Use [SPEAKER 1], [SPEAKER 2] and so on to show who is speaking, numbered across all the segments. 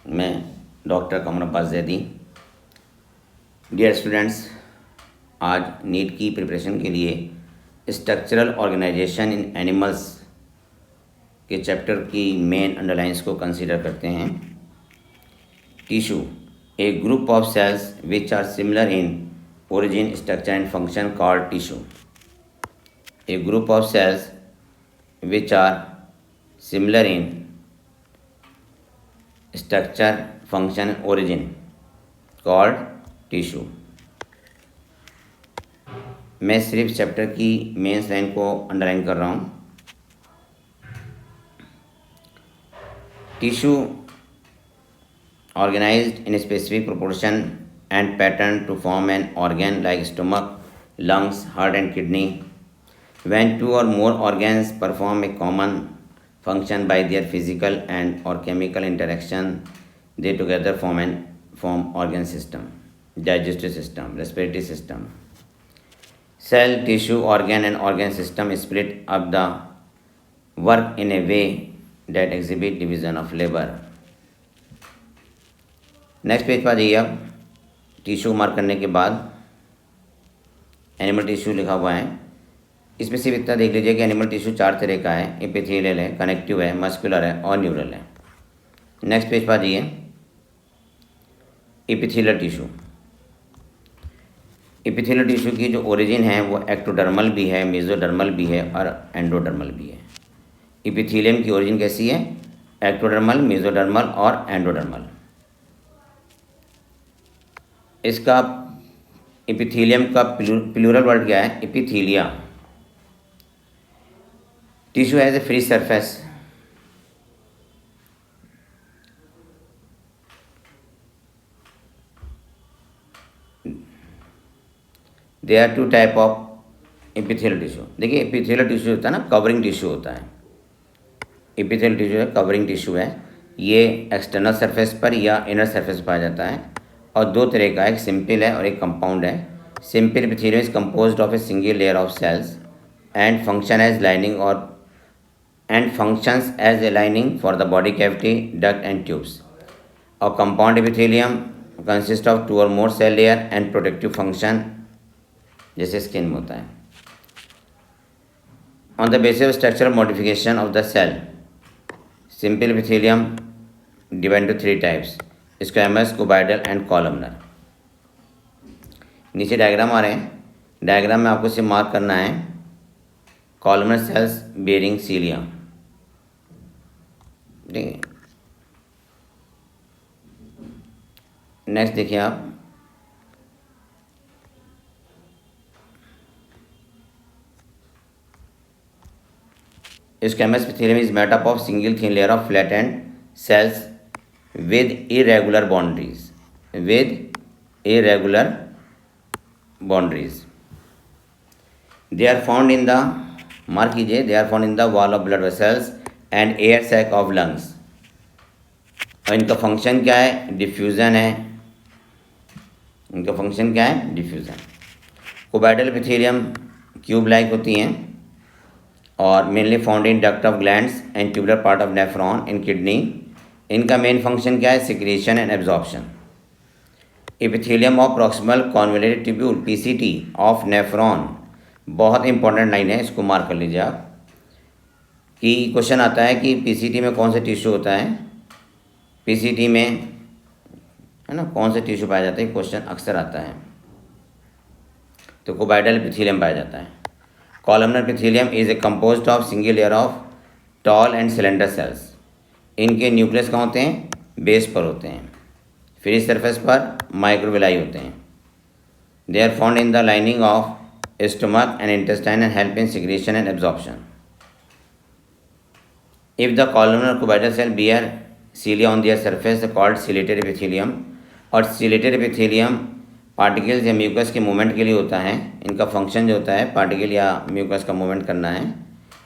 [SPEAKER 1] मैं doctor Qamar Abbas Zaidi. Dear students, आज NEET की प्रिपरेशन के लिए स्ट्रक्चरल ऑर्गेनाइजेशन इन एनिमल्स के चैप्टर की मेन अंडरलाइंस को कंसीडर करते हैं। Tissue, a group of cells which are similar in origin, structure and function called tissue. A group of cells which are similar in structure, function and origin called tissue. मैं सिर्फ chapter की mains line को underline कर रहा हूँ। Tissue organized in a specific proportion and pattern to form an organ like stomach, lungs, heart and kidney. When two or more organs perform a common function by their physical and or chemical interaction, they together form organ system, digestive system, respiratory system. Cell, tissue, organ and organ system split up the work in a way that exhibit division of labor. Next page पर आ जाइए आप। Tissue mark करने के बाद animal tissue लिखा हुआ है। इसमें सिर्फ इतना देख लीजिए कि एनिमल टिश्यू 4 तरह का है, एपिथेलियल है, कनेक्टिव है, मस्कुलर है और न्यूरल है। नेक्स्ट पेज पर आ जाइए। एपिथेलियल टिश्यू, एपिथेलियल टिश्यू की जो ओरिजिन है वो एक्टोडर्मल भी है, मेसोडर्मल भी है और एंडोडर्मल भी है। एपिथेलियम की ओरिजिन कैसी है? एक्टोडर्मल, मेसोडर्मल और एंडोडर्मल। इसका एपिथेलियम का प्लूरल वर्ड क्या है? Epithelia. Tissue has a free surface. There are 2 type of epithelial tissue. देखिए, एपिथेलियल टिश्यू होता है ना, कवरिंग टिश्यू होता है। एपिथेलियल टिश्यू है, कवरिंग टिश्यू है। ये एक्सटर्नल सरफेस पर या इनर सरफेस पर पाया जाता है और 2 तरह का, एक सिंपल है और एक कंपाउंड है। Simple epithelium is composed of a single layer of cells and function as lining functions as a lining for the body cavity, duct and tubes. और कंपाउंड एपिथेलियम कंसिस्ट ऑफ 2 और more cell layer and protective function, जैसे skin में होता है। On the basis of structural modification of the cell, simple epithelium divide into 3 types: squamous, cuboidal and columnar. नीचे diagram आ रहे हैं। डायग्राम में आपको सिर्फ मार्क करना है कॉलमनर सेल्स बेरिंग सीलिया। ठीक है, नेक्स्ट देखिए आप। Squamous epithelium is made up of single thin layer of flattened cells with irregular boundaries. They are found in the, mark कीजिए, they are found in the wall of blood vessels and air sac of lungs. और इनका function क्या है? Diffusion है। इनका function क्या है? Diffusion. कुबाइडल epithelium cube like होती हैं और mainly found in duct of glands and tubular part of nephron in kidney. इनका मेन फंक्शन क्या है? Secretion and absorption. Epithelium of proximal convoluted tubule, PCT of nephron, बहुत important line है, इसको mark कर लीजिए आप। कि क्वेश्चन आता है कि पीसीटी में कौन सा टिश्यू होता है, पीसीटी में, है ना, कौन सा टिश्यू पाया जाता है, क्वेश्चन अक्सर आता है। तो कुबाइडल एपिथेलियम पाया जाता है। Columnar epithelium is a composed of single layer of tall and cylinder cells. इनके न्यूक्लियस कहाँ होते हैं? बेस पर होते हैं। फ्री सरफेस पर माइक्रोविलाई होते हैं। They are found in the lining of stomach and intestine and help in secretion and absorption. If the columnar cuboidal cell bear cilia on their surface called ciliated epithelium. और ciliated epithelium particles या mucus के movement के लिए होता है। इनका function जो होता है पार्टिकल या म्यूकस का मूवमेंट करना है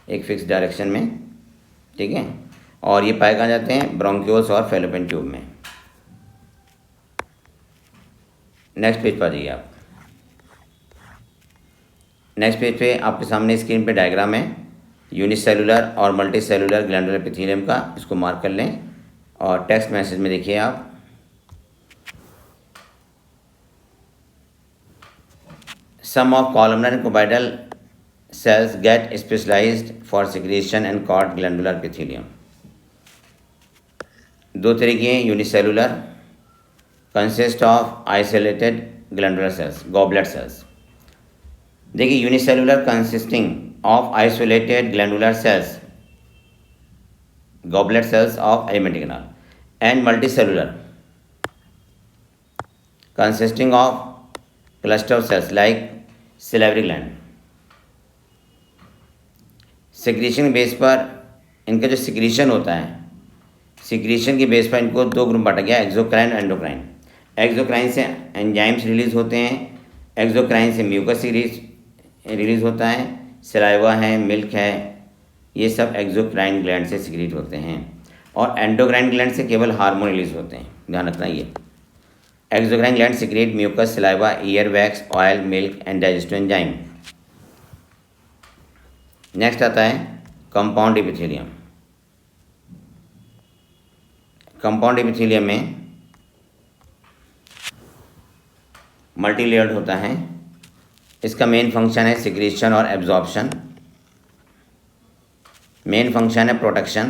[SPEAKER 1] एक फिक्स डायरेक्शन में। ठीक है, और ये पाए कहाँ जाते हैं? ब्रोंक्यूल्स और फैलोपियन ट्यूब में। नेक्स्ट पेज पर आ जाइए आप। नेक्स्ट पेज पे आपके सामने स्क्रीन पे डायग्राम है यूनिसेलुलर और मल्टी सेलुलर ग्लैंडुलर एपिथेलियम का, इसको मार्क कर लें और टेक्स्ट मैसेज में देखिए आप, some of columnar and cuboidal cells get specialized for secretion and called glandular epithelium. दो तरीके हैं, unicellular consist of isolated glandular cells, goblet cells. देखिए unicellular consisting of isolated glandular cells, goblet cells of alimentary canal, and multicellular consisting of cluster of cells like salivary gland. Secretion base पर इनका जो secretion होता है, secretion के base पर इनको दो ग्रुप बांटा गया, एक्सोक्राइन और एंडोक्राइन. एक्सोक्राइन से एंजाइम्स रिलीज होते हैं, एक्सोक्राइन से म्यूकस रिलीज होता है, सलाइवा है, मिल्क है, ये सब एक्सोक्राइन ग्लैंड से सिक्रीट होते हैं. और एंडोक्राइन ग्लैंड से केवल हार्मोन रिलीज होते हैं, ध्यान रखना. ये exocrine gland secrete mucus, saliva, ear wax, oil, milk and digestive enzyme. Next आता है कंपाउंड एपिथेलियम. कंपाउंड एपिथेलियम में मल्टी लेयर्ड होता है. इसका मेन फंक्शन है सिक्रीशन और एब्जॉर्प्शन. मेन फंक्शन है प्रोटेक्शन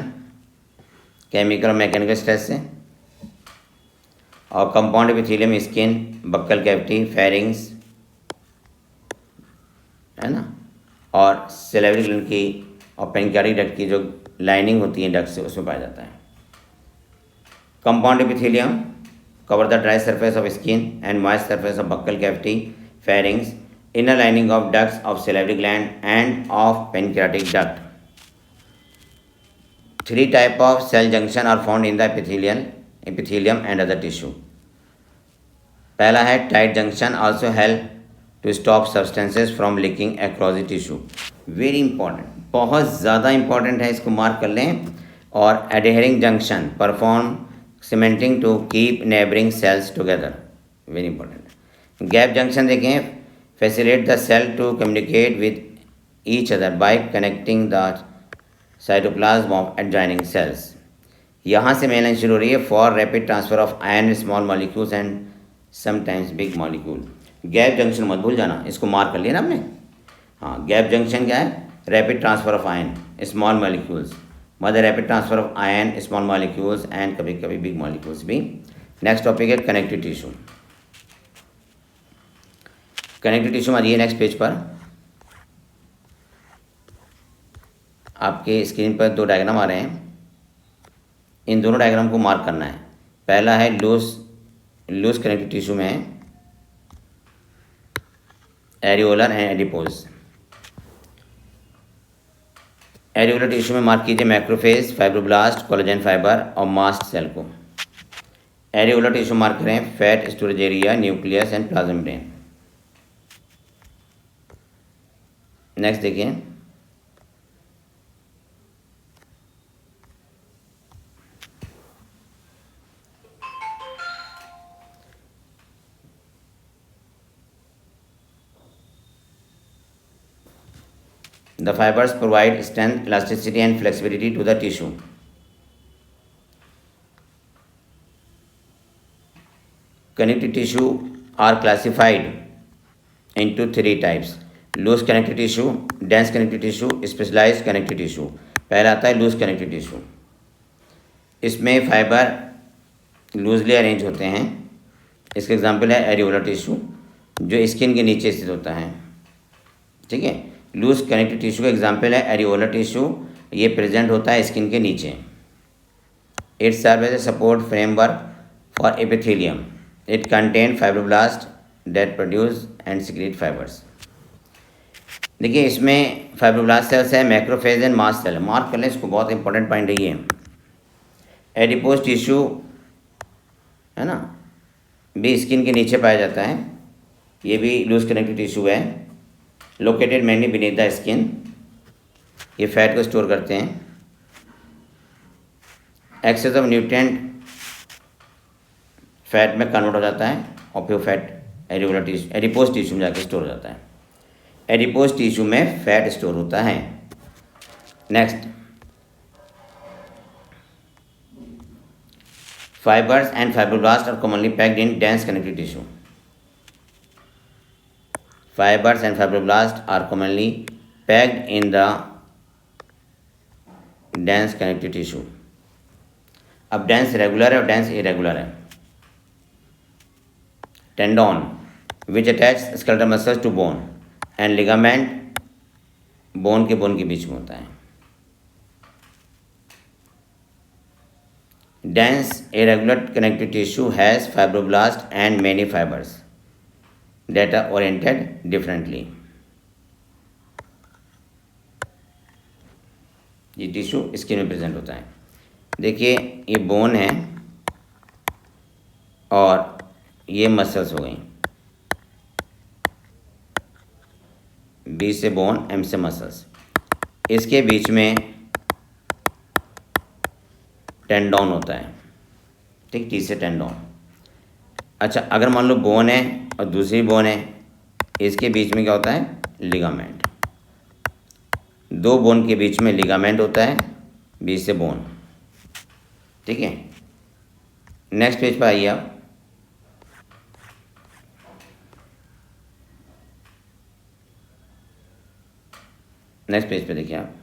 [SPEAKER 1] केमिकल और मैकेनिकल स्ट्रेस से. और compound epithelium skin, buccal cavity, pharynx, है ना, और सैलिवरी ग्लैंड की और पेनक्रियाटिक डक्ट की जो लाइनिंग होती है डक्ट से, उसमें पाया जाता है. Compound epithelium cover the dry surface of skin and moist surface of buccal cavity, pharynx, inner lining of ducts of salivary gland and of pancreatic duct. Three type of cell junction are found in the epithelium and other tissue. पहला है tight junction, also help to stop substances from leaking across the tissue. Very important, बहुत ज़्यादा important है, इसको mark कर लें. और adhering junction perform cementing to keep neighboring cells together, very important. Gap junction देखें, facilitate the cell to communicate with each other by connecting the cytoplasm of adjoining cells. यहाँ से मेन लाइन शुरू हो रही है, for rapid transfer of ion, small molecules and sometimes big molecule. Gap junction मत भूल जाना, इसको मार्क कर लिया ना आपने. हाँ, गैप जंक्शन क्या है? Rapid transfer of ion, small molecules, मतलब rapid transfer of ion, small molecules and कभी कभी बिग मॉलिक्यूल्स भी. नेक्स्ट टॉपिक है कनेक्टिव टिश्यू. कनेक्टिव टिश्यू में आइए नेक्स्ट पेज पर. आपके स्क्रीन पर दो डायग्राम आ रहे हैं, इन दोनों डायग्राम को मार्क करना है. पहला है लूज कनेक्टिव टिश्यू में areolar and adipose. Areolar tissue में मार्क कीजिए मैक्रोफेज, फाइब्रोब्लास्ट, कोलेजन फाइबर और मास्ट सेल को. एरियोलर टिश्यू मार्क करें fat storage area, nucleus and plasma membrane. Next देखिए, the fibers provide strength, elasticity and flexibility to the tissue. Connective tissue are classified into three types: loose connective tissue, dense connective tissue, specialized connective tissue. पहला आता है loose connective tissue. इसमें fibre loosely arrange होते हैं. इसका example है areolar tissue जो skin के नीचे स्थित होता है. ठीक है, लूज कनेक्टिव टिश्यू का एग्जांपल है एरियोलर टिश्यू, ये प्रेजेंट होता है स्किन के नीचे. It serve as a support framework for epithelium. It contain fibroblast that produce and secrete fibres. देखिए इसमें फाइब्रोब्लास्ट सेल्स है, macrophage and mast cell. Mark कर लें इसको, बहुत इंपॉर्टेंट पॉइंट है ये. एडिपोज टिश्यू है ना, भी स्किन के नीचे पाया जाता है, ये भी लूज कनेक्टिव टिश्यू है. Located many beneath the skin, ये फैट को स्टोर करते हैं. एक्सेस ऑफ न्यूट्रिएंट फैट में कन्वर्ट हो जाता है और फिर fat areolar tissue, adipose tissue में जाके स्टोर हो जाता है. एडिपोज टिश्यू में फैट स्टोर होता है. Next Fibers and fibroblasts are commonly packed in dense connective tissue. Fibers and fibroblasts are commonly packed in the dense connective tissue. अब dense regular है और डेंस इरेगुलर है. Tendon which attach skeletal muscles to bone and ligament bone के बीच में होता है. Dense irregular connective tissue has fibroblasts and many fibers that are oriented differently. ये टिश्यू स्किन में प्रेजेंट होता है. देखिए ये बोन है और ये मसल्स हो गई. बी से बोन, एम से मसल्स. इसके बीच में टेंडोन होता है. ठीक, टी से टेंडोन. अच्छा, अगर मान लो बोन है और दूसरी बोन है, इसके बीच में क्या होता है? लिगामेंट. दो बोन के बीच में लिगामेंट होता है, बीच से बोन. ठीक है, नेक्स्ट पेज पर आइए आप. नेक्स्ट पेज पे देखिए आप.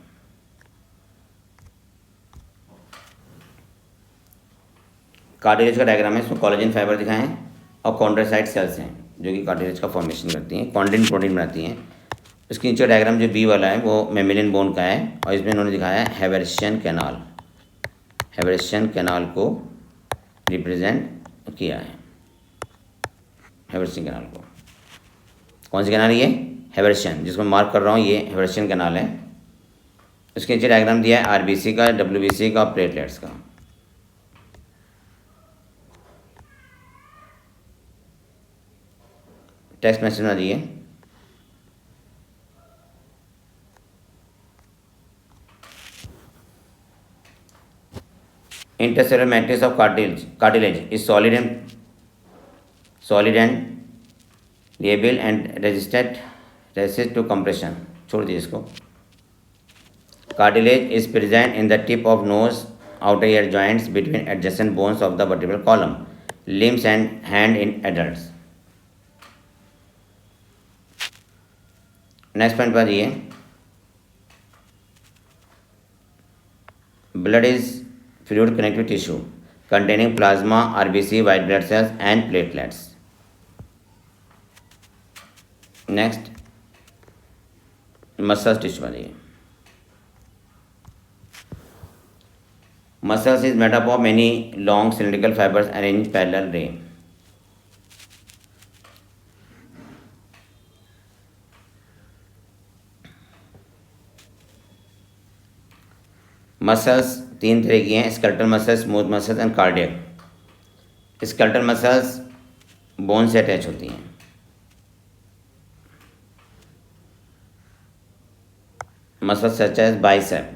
[SPEAKER 1] कार्टिलेज का डायग्राम है. इसमें कोलेजन फाइबर दिखाए हैं और कॉन्ड्रोसाइट सेल्स हैं जो कि कार्टिलेज का फॉर्मेशन करती हैं, कॉन्ड्रिन प्रोटीन बनाती हैं. इसके नीचे डायग्राम जो बी वाला है वो मेमिलिन बोन का है और इसमें इन्होंने दिखाया है हेवरेशियन कैनाल. हेवरेशियन कैनाल को रिप्रेजेंट किया है. हेवरेशियन कैनाल को, कौन सी कैनाल? ये हेवरेशियन, जिसको मैं मार्क कर रहा हूँ, ये हेवरेशियन कैनाल है. उसके नीचे डायग्राम दिया है आरबीसी का, डब्ल्यूबीसी का और प्लेटलेट्स का. टेक्स्ट मैसेज में दिए. Intercellular matrix of cartilage is solid and pliable and resist to compression. छोड़ दिए इसको. Cartilage is present in the tip of nose, outer ear joints between adjacent bones of the vertebral column, limbs and hand in adults. Next point पर ये blood is fluid connective tissue containing plasma, RBC, white blood cells and platelets. Next, muscle tissue वाली. Muscles is made up of many long cylindrical fibers arranged parallel ray. Muscles तीन तरह की हैं, skeletal muscles, smooth muscles and cardiac. Skeletal muscles bone से attach होती हैं. Muscles such as bicep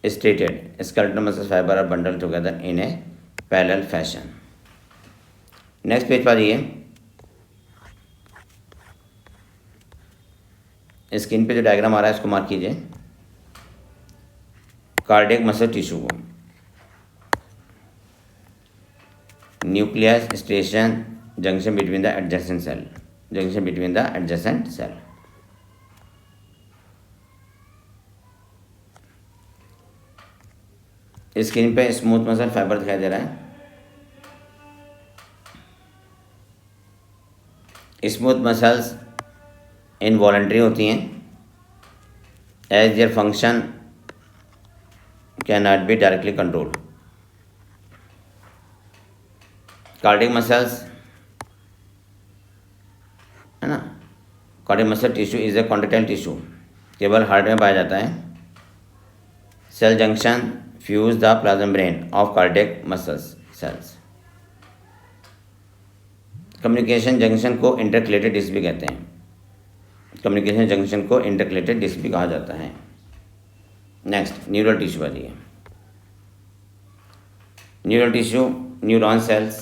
[SPEAKER 1] striated skeletal muscles fibre are bundle together in a parallel fashion. Next page पर ये screen पे जो डायग्राम आ रहा है इसको मार्क कीजिए. कार्डियक मसल टिश्यू को nucleus, station, junction between the adjacent cell. Screen पे स्मूथ मसल फाइबर दिखाई दे रहा है. स्मूथ मसल्स इनवॉलंटरी होती हैं as their function cannot be directly controlled. Cardiac muscles है ना, cardiac muscle tissue is a contractile tissue, केवल हार्ट में पाया जाता है. Cell junction fuse the plasma membrane of cardiac muscles cells. Communication junction को इंटरकलेटेड डिस्क भी कहते हैं. कम्युनिकेशन जंक्शन को इंटरकलेटेड डिस्क भी कहा जाता है. नेक्स्ट, न्यूरल टिश्यू वाली है. Neural tissue, neuron cells.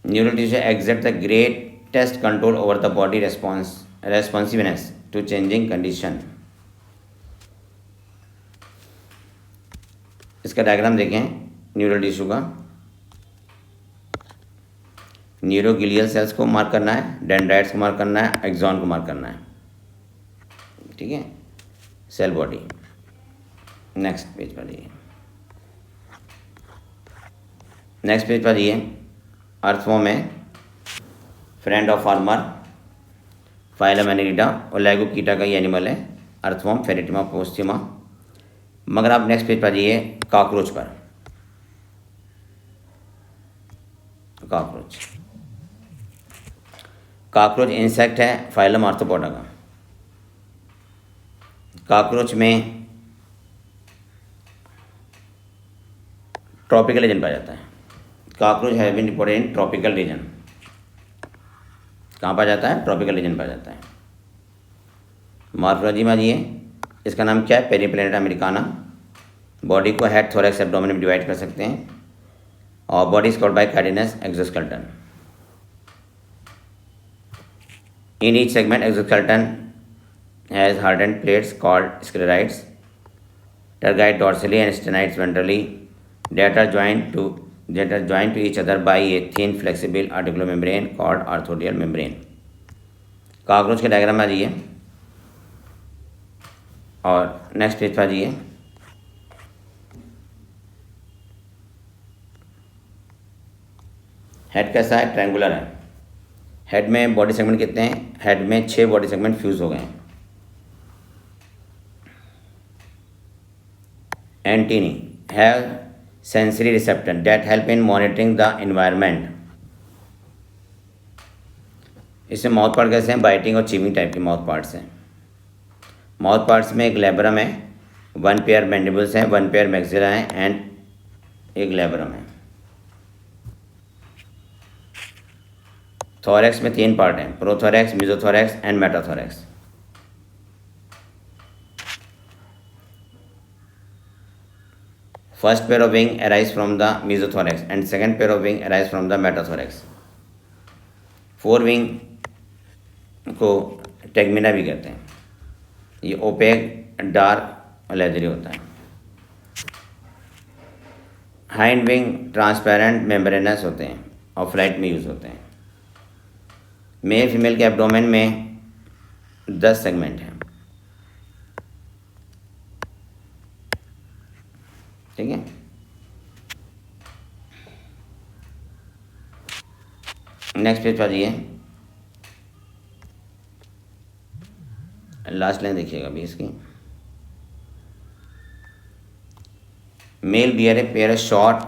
[SPEAKER 1] Neural tissue exert the greatest control over the body responsiveness to changing condition. इसका डायग्राम देखें न्यूरल टिश्यू का। न्यूरोग्लियल सेल्स को मार्क करना है, डेंड्राइट्स को मार्क करना है, एक्सॉन को मार्क करना है, ठीक है, सेल बॉडी। नेक्स्ट पेज पर जाइए। नेक्स्ट पेज पर जाइए। अर्थवॉर्म है, friend of farmer, phylum Annelida और लैगोकीटा का ये एनिमल है, अर्थवॉर्म, फेरेटिमा पोस्टिमा। मगर आप नेक्स्ट पेज पर जाइए कॉकरोच पर। कॉकरोच इंसेक्ट है, फाइलम आर्थ्रोपोडा का। कॉकरोच में ट्रॉपिकल रीजन पाया जाता है। Cockroach have been reported in tropical region. कहाँ पाया जाता है? ट्रॉपिकल रीजन पाया जाता है। मॉर्फोलॉजी में आइए, इसका नाम क्या है? Periplaneta americana. बॉडी को हेड, थोरैक्स, एब्डोमेन में डिवाइड कर सकते हैं और body is covered by chitinous exoskeleton. In each segment exoskeleton has hardened plates called sclerites, tergite dorsally and sternites ventrally, that are joined to each other by a thin flexible articular membrane called arthroidal membrane. Cockroach के diagram में आ जाइए और next page पर आ जाइए। Head कैसा है? Triangular है। Head में बॉडी सेगमेंट कितने हैं? हेड में 6 बॉडी सेगमेंट फ्यूज हो गए हैं। Antennae have sensory receptor that help in monitoring the environment. इसमें माउथ पार्ट कैसे हैं? बाइटिंग और चीविंग टाइप के माउथ पार्ट्स हैं। माउथ पार्ट्स में एक लैब्रम है, 1 पेयर मैंडिबल्स हैं, 1 पेयर मैक्सिला है एंड एक लैब्रम है। थोरैक्स में 3 पार्ट हैं, prothorax, mesothorax and metathorax. First pair of wing arise from the mesothorax and second pair of wing arise from the metathorax. 4 wing को टेगमिना भी कहते हैं। ये ओपेक, डार्क और लेदरी होता है। हाइंड विंग ट्रांसपेरेंट मेम्ब्रेनस होते हैं और फ्लाइट में यूज़ होते हैं। मेल फीमेल के एब्डोमेन में 10 सेगमेंट हैं, ठीक है। नेक्स्ट पेज पर जाइए। लास्ट लाइन देखिएगा अभी इसकी। Male bear a pair short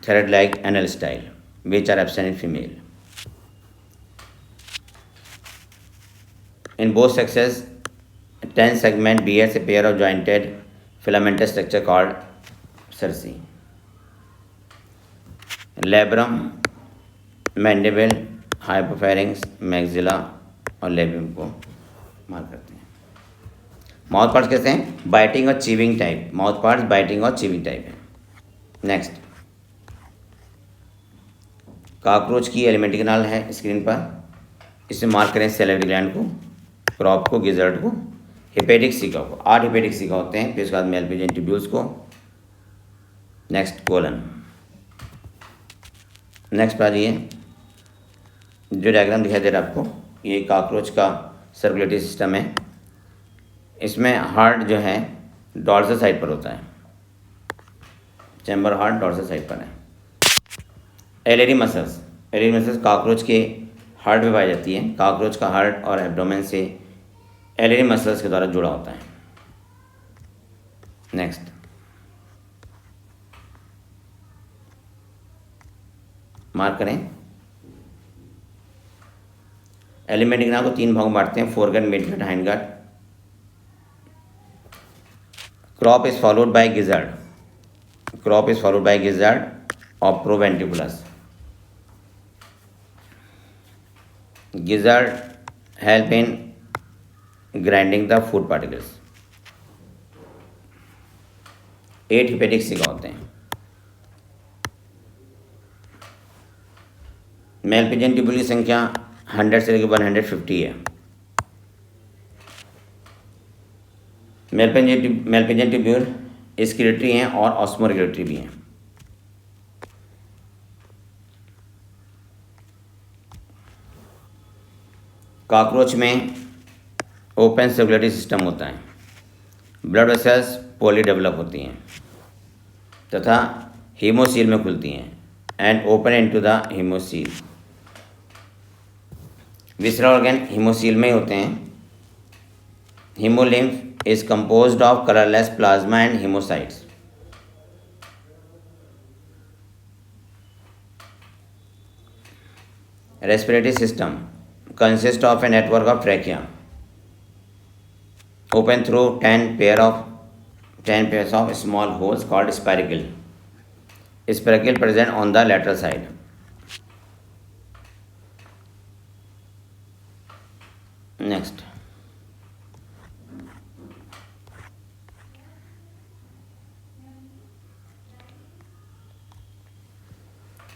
[SPEAKER 1] thread like anal style which are absent in female. In both sexes, 10 segment bears a pair of jointed filamentous structure called cerci. Labrum, mandible, hypopharynx, maxilla और labium को mark करते हैं। Mouth parts कैसे हैं? Biting और chewing type. Mouth parts biting और chewing type है। Next, cockroach की एलिमेंट्री कैनाल है स्क्रीन पर। इसे मार्क करें सैलिवरी ग्लैंड को, क्रॉप को, गिजर्ड को, हेपेटिक सीका को। 8 हेपेटिक सीका होते हैं। फिर उसके बाद मेलपिजियन ट्यूब्यूल्स को। Next, colon. नेक्स्ट पर आ जाइए। जो डायग्राम दिखाई दे रहा है आपको, ये कॉकरोच का सर्कुलेटरी सिस्टम है। इसमें हार्ट जो है डॉर्सल साइड पर होता है। चैम्बर हार्ट डॉर्सल साइड पर है। एलरी मसल्स कॉकरोच के हार्ट में पाई जाती है। कॉकरोच का हार्ट और एब्डोमेन से एलरी मसल्स के द्वारा जुड़ा होता है। नेक्स्ट, मार्क करें। एलिमेंट्री कैनाल को 3 भागों में बांटते हैं, foregut, midgut, hindgut. Crop is followed by gizzard और proventriculus. Gizzard help in grinding the food particles. 8 hepatic caeca होते हैं। मेलपिजियन ट्यूब्यूल की संख्या 100 से लेकर 150 है। मेलपिजियन ट्यूब्यूल एक्सक्रीटरी हैं और ऑस्मोरेगुलेटरी भी हैं। कॉकरोच में ओपन सर्कुलेटरी सिस्टम होता है, ब्लड वेसल्स पोली डेवलप होती हैं तथा हीमोसील में खुलती हैं and open into the haemocoel. Visceral organ haemocoel में होते हैं। Haemolymph is composed of colourless plasma and हीमोसाइट्स। Respiratory system consists of a network of trachea open through 10 pairs of small holes called spiracle. Spiracle present on the lateral side. Next,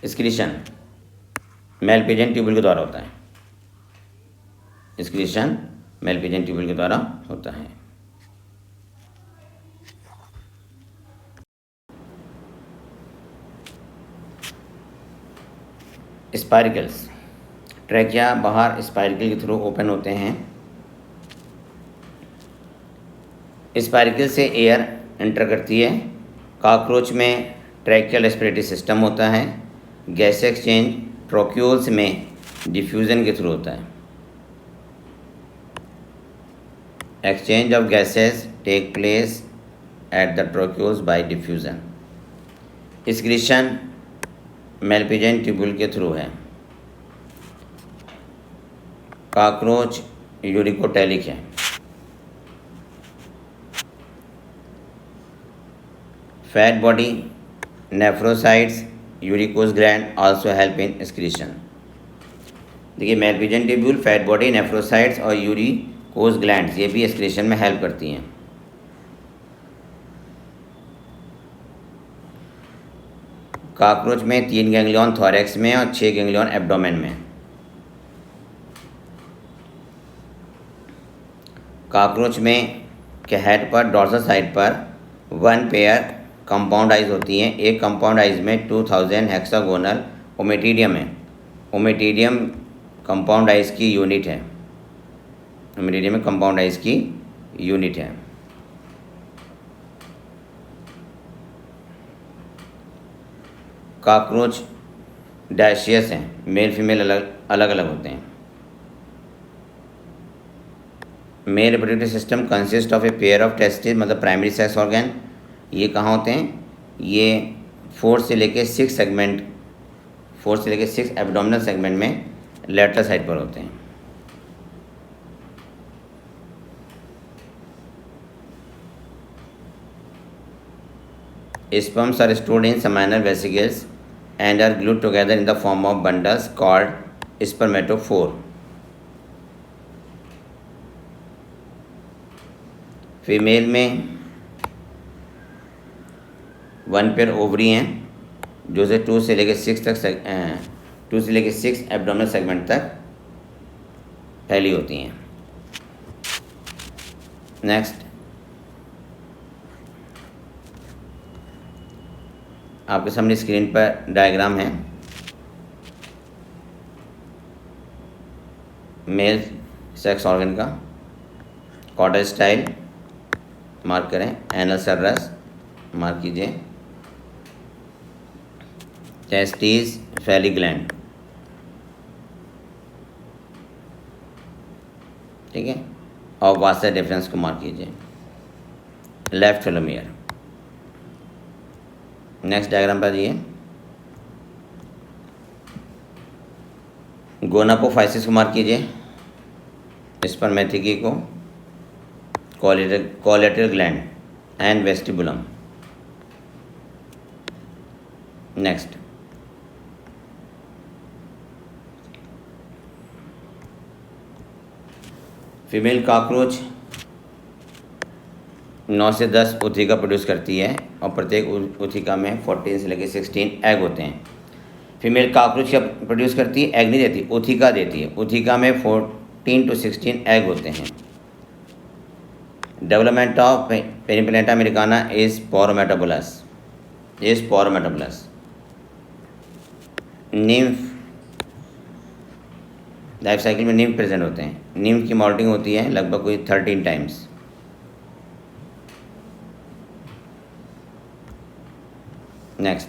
[SPEAKER 1] excretion Malpighian tubule के द्वारा होता है। Excretion मेलपिजियन tubule के द्वारा होता है। Spiracles, trachea बाहर spiracle के थ्रू ओपन होते हैं। स्पाइरिकल से एयर एंटर करती है। कॉकरोच में ट्रैकियल रेस्पिरेटरी सिस्टम होता है। गैस एक्सचेंज ट्रोक्यूल्स में डिफ्यूज़न के थ्रू होता है। Exchange of gases take place at the trochules by diffusion. Excretion Malpighian tubule के थ्रू है। कॉकरोच यूरिकोटैलिक है। Fat body nephrocytes uricose gland also help in excretion. देखिए Malpighian tubule, fat body, nephrocytes और uricose glands ये भी excretion में help करती हैं। कॉकरोच में 3 गैंग्लियन थोरैक्स में और 6 गैंग्लियन एब्डोमेन में। कॉकरोच में के हेड पर डॉर्सल साइड पर 1 पेयर कंपाउंड आइज होती हैं। एक कंपाउंड आइज में 2000 हेक्सागोनल ओमेटिडियम है। ओमेटिडियम कंपाउंड आइज की यूनिट है। ओमेटिडियम में कंपाउंड आइज की यूनिट है। कॉकरोच डायशियस हैं, मेल फीमेल अलग अलग होते हैं। Male reproductive system consist of a pair of testis, मतलब प्राइमरी सेक्स ऑर्गन। ये कहाँ होते हैं? ये 4 से लेके 6 सेगमेंट, 4 से लेके 6 एब्डोमिनल सेगमेंट में लेटरल साइड पर होते हैं। Sperms are stored in seminal vesicles and are glued together in the form of bundles called spermatophore. Female में 1 पेयर ओवरी हैं जो से 2 से लेकर 6 तक 2 से लेकर 6 एब्डोमिनल सेगमेंट तक फैली होती हैं। नेक्स्ट, आपके सामने स्क्रीन पर डायग्राम है। मेल सेक्स ऑर्गन का कॉर्डल स्टाइल मार्क करें, एनल सर्रस मार्क कीजिए, टेस्टिस, फैली ग्लैंड, ठीक है, और वास्टर डिफरेंस को मार्क कीजिए, लेफ्ट टेलोमियर। नेक्स्ट डायग्राम पर आइए। गोनापोफाइसिस को मार्क कीजिए, स्पर्मेथिकी को, collateral gland and vestibulum. Next, female cockroach 9 से 10 ऊथिका प्रोड्यूस करती है और प्रत्येक ऊथिका में 14 से लेकर 16 एग होते हैं। फीमेल कॉकरोच क्या प्रोड्यूस करती है? एग नहीं देती, ऊथिका देती है। ऊथिका में 14 to 16 एग होते हैं। Development of Periplaneta americana is paurometabolous, nymph life cycle में निम्फ प्रेजेंट होते हैं। निम्फ की मॉल्टिंग होती है लगभग कोई 13 टाइम्स। नेक्स्ट,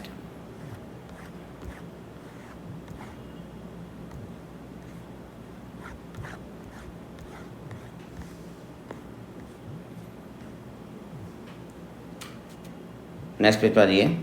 [SPEAKER 1] नेक्स्ट पेज पर आ जाइए।